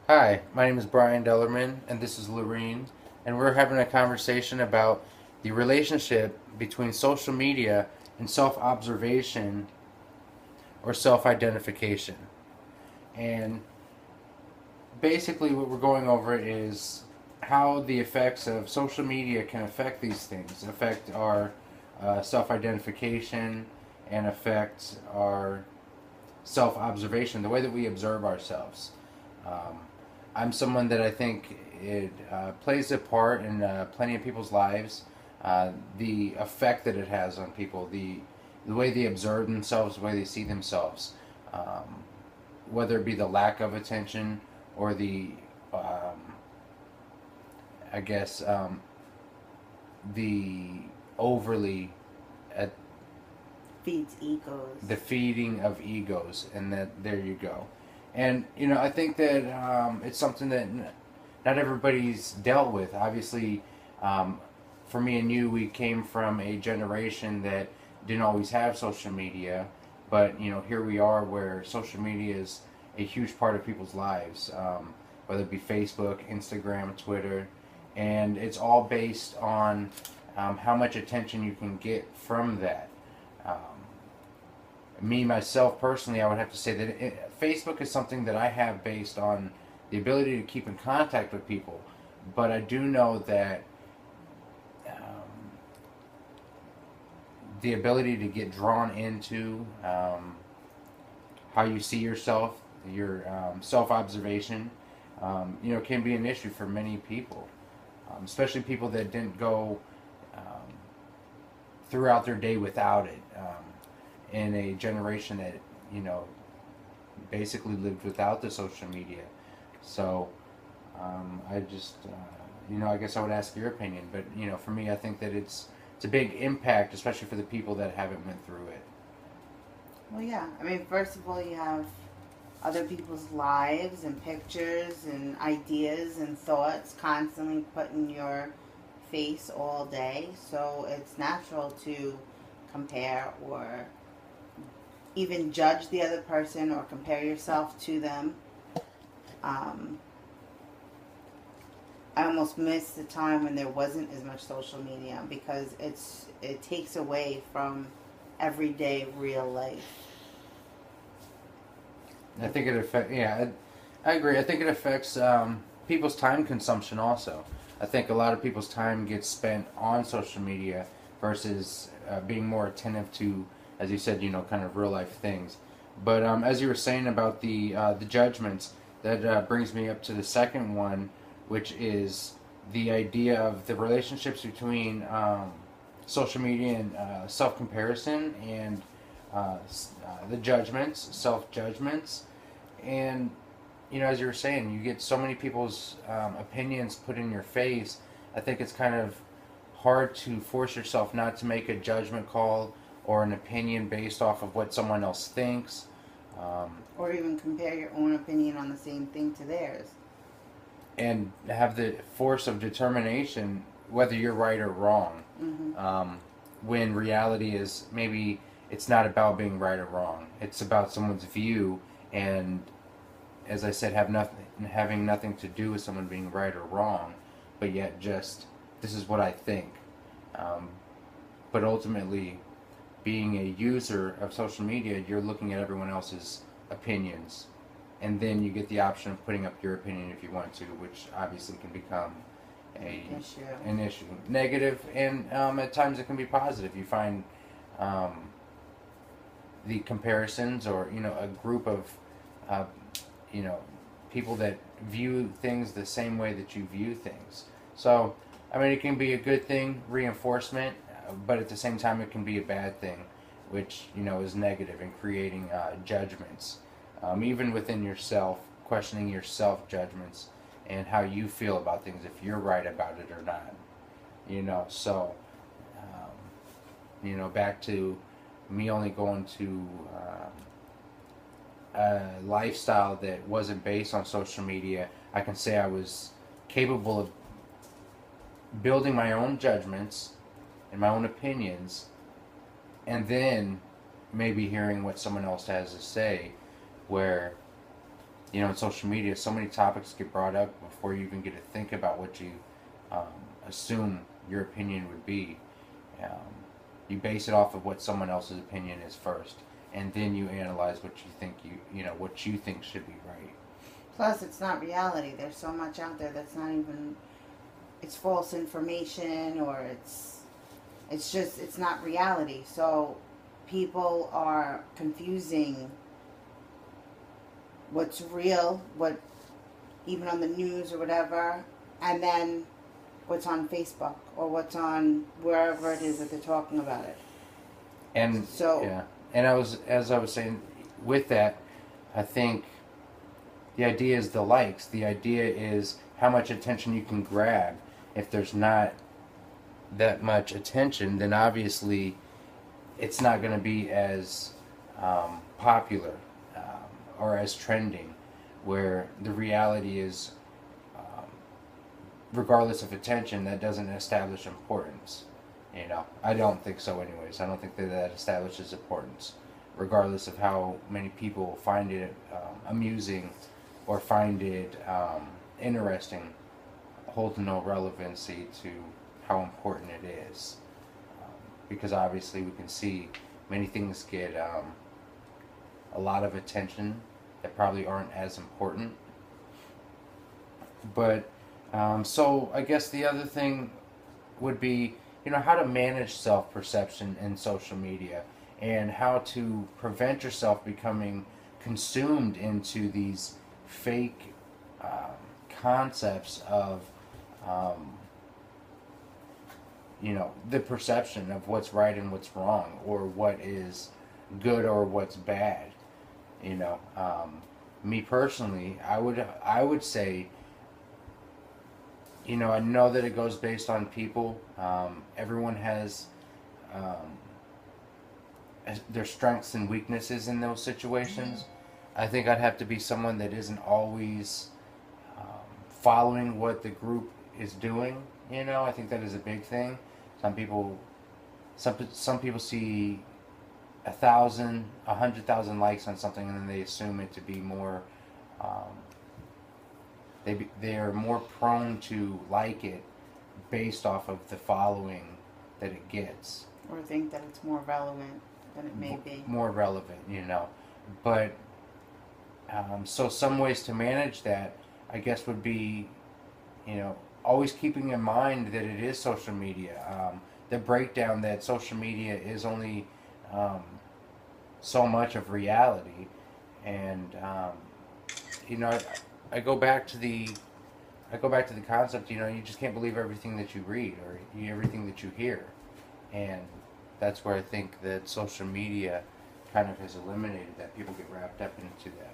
Hi, my name is Brian Dellerman, and this is Lorene, and we're having a conversation about the relationship between social media and self observation or self identification. And basically, what we're going over is how the effects of social media can affect these things, affect our self identification, and affect our self observation, the way that we observe ourselves. Um, I'm someone that I think it plays a part in plenty of people's lives. The effect that it has on people, the way they observe themselves, the way they see themselves, um, whether it be the lack of attention or the, um, I guess, the overly at Feeds egos. the feeding of egos, and that there you go. And I think that it's something that not everybody's dealt with. Obviously, um, for me and you, we came from a generation that didn't always have social media, but here we are, where social media is a huge part of people's lives, whether it be Facebook, Instagram, Twitter, and it's all based on how much attention you can get from that. Um, Me myself personally, I would have to say that Facebook is something that I have based on the ability to keep in contact with people, but I do know that the ability to get drawn into how you see yourself, your self observation, can be an issue for many people, especially people that didn't go um, throughout their day without it. In a generation that you know basically lived without the social media. So I just I guess I would ask your opinion, but for me, I think that it's a big impact, especially for the people that haven't went through it. Well, yeah. I mean, first of all, you have other people's lives and pictures and ideas and thoughts constantly put in your face all day. So it's natural to compare or even judge the other person or compare yourself to them. Um, I almost missed the time when there wasn't as much social media because it takes away from everyday real life. I think it affects. Yeah, I agree. I think it affects people's time consumption also. I think a lot of people's time gets spent on social media versus being more attentive to, as you said, kind of real life things. But as you were saying about the judgments, that brings me up to the second one, which is the idea of the relationships between social media and self comparison and the judgments, self judgments, and as you were saying, you get so many people's opinions put in your face. I think it's kind of hard to force yourself not to make a judgment call or an opinion based off of what someone else thinks. Um, Or even compare your own opinion on the same thing to theirs. and have the force of determination whether you're right or wrong. Mm-hmm. When reality is, maybe it's not about being right or wrong. It's about someone's view, and as I said, having nothing to do with someone being right or wrong, but yet just this is what I think. Um, but ultimately, being a user of social media, you're looking at everyone else's opinions, and then you get the option of putting up your opinion if you want to, which obviously can become a Issue. an issue, negative, and at times it can be positive. You find um, the comparisons, or a group of uh, you know people that view things the same way that you view things. So I mean, it can be a good thing, reinforcement, but at the same time, it can be a bad thing, which is negative and creating judgments, even within yourself, questioning your self judgments and how you feel about things, if you're right about it or not. So back to me only going to a lifestyle that wasn't based on social media. I can say I was capable of building my own judgments and my own opinions, and then maybe hearing what someone else has to say, where you know, in social media, so many topics get brought up before you even get to think about what you um, assume your opinion would be. Um, you base it off of what someone else's opinion is first, and then you analyze what you think you know what you think should be right. Plus, it's not reality. There's so much out there that's not even. It's false information, or it's just it's not reality. So people are confusing what's real, what even on the news or whatever, and then what's on Facebook or what's on wherever it is that they're talking about it. And So yeah, and as I was saying, with that, I think the idea is the likes. The idea is how much attention you can grab. If there's not that much attention, then obviously it's not going to be as popular or as trending. Where the reality is, um, regardless of attention, that doesn't establish importance. You know, I don't think so. Anyways, I don't think that establishes importance, regardless of how many people find it amusing or find it interesting. Holds no relevancy to how important it is, because obviously we can see many things get a lot of attention that probably aren't as important. But so I guess the other thing would be, you know, how to manage self-perception in social media and how to prevent yourself becoming consumed into these fake um, concepts of um, you know, the perception of what's right and what's wrong, or what is good or what's bad. You know, me personally, I would say, you know, I know that it goes based on people. Everyone has um, their strengths and weaknesses in those situations. I think I'd have to be someone that isn't always following what the group is doing. You know, I think that is a big thing. Some people, some people see 1,000, 100,000 likes on something, and then they assume it to be more. Um, they are more prone to like it based off of the following that it gets. or think that it's more relevant than it may be. More relevant, you know. But so some ways to manage that, I guess, would be, you know, always keeping in mind that it is social media. The breakdown that social media is only um, so much of reality, and you know, I go back to the concept. You know, you just can't believe everything that you read or everything that you hear, and that's where I think that social media kind of has eliminated that. People get wrapped up into that.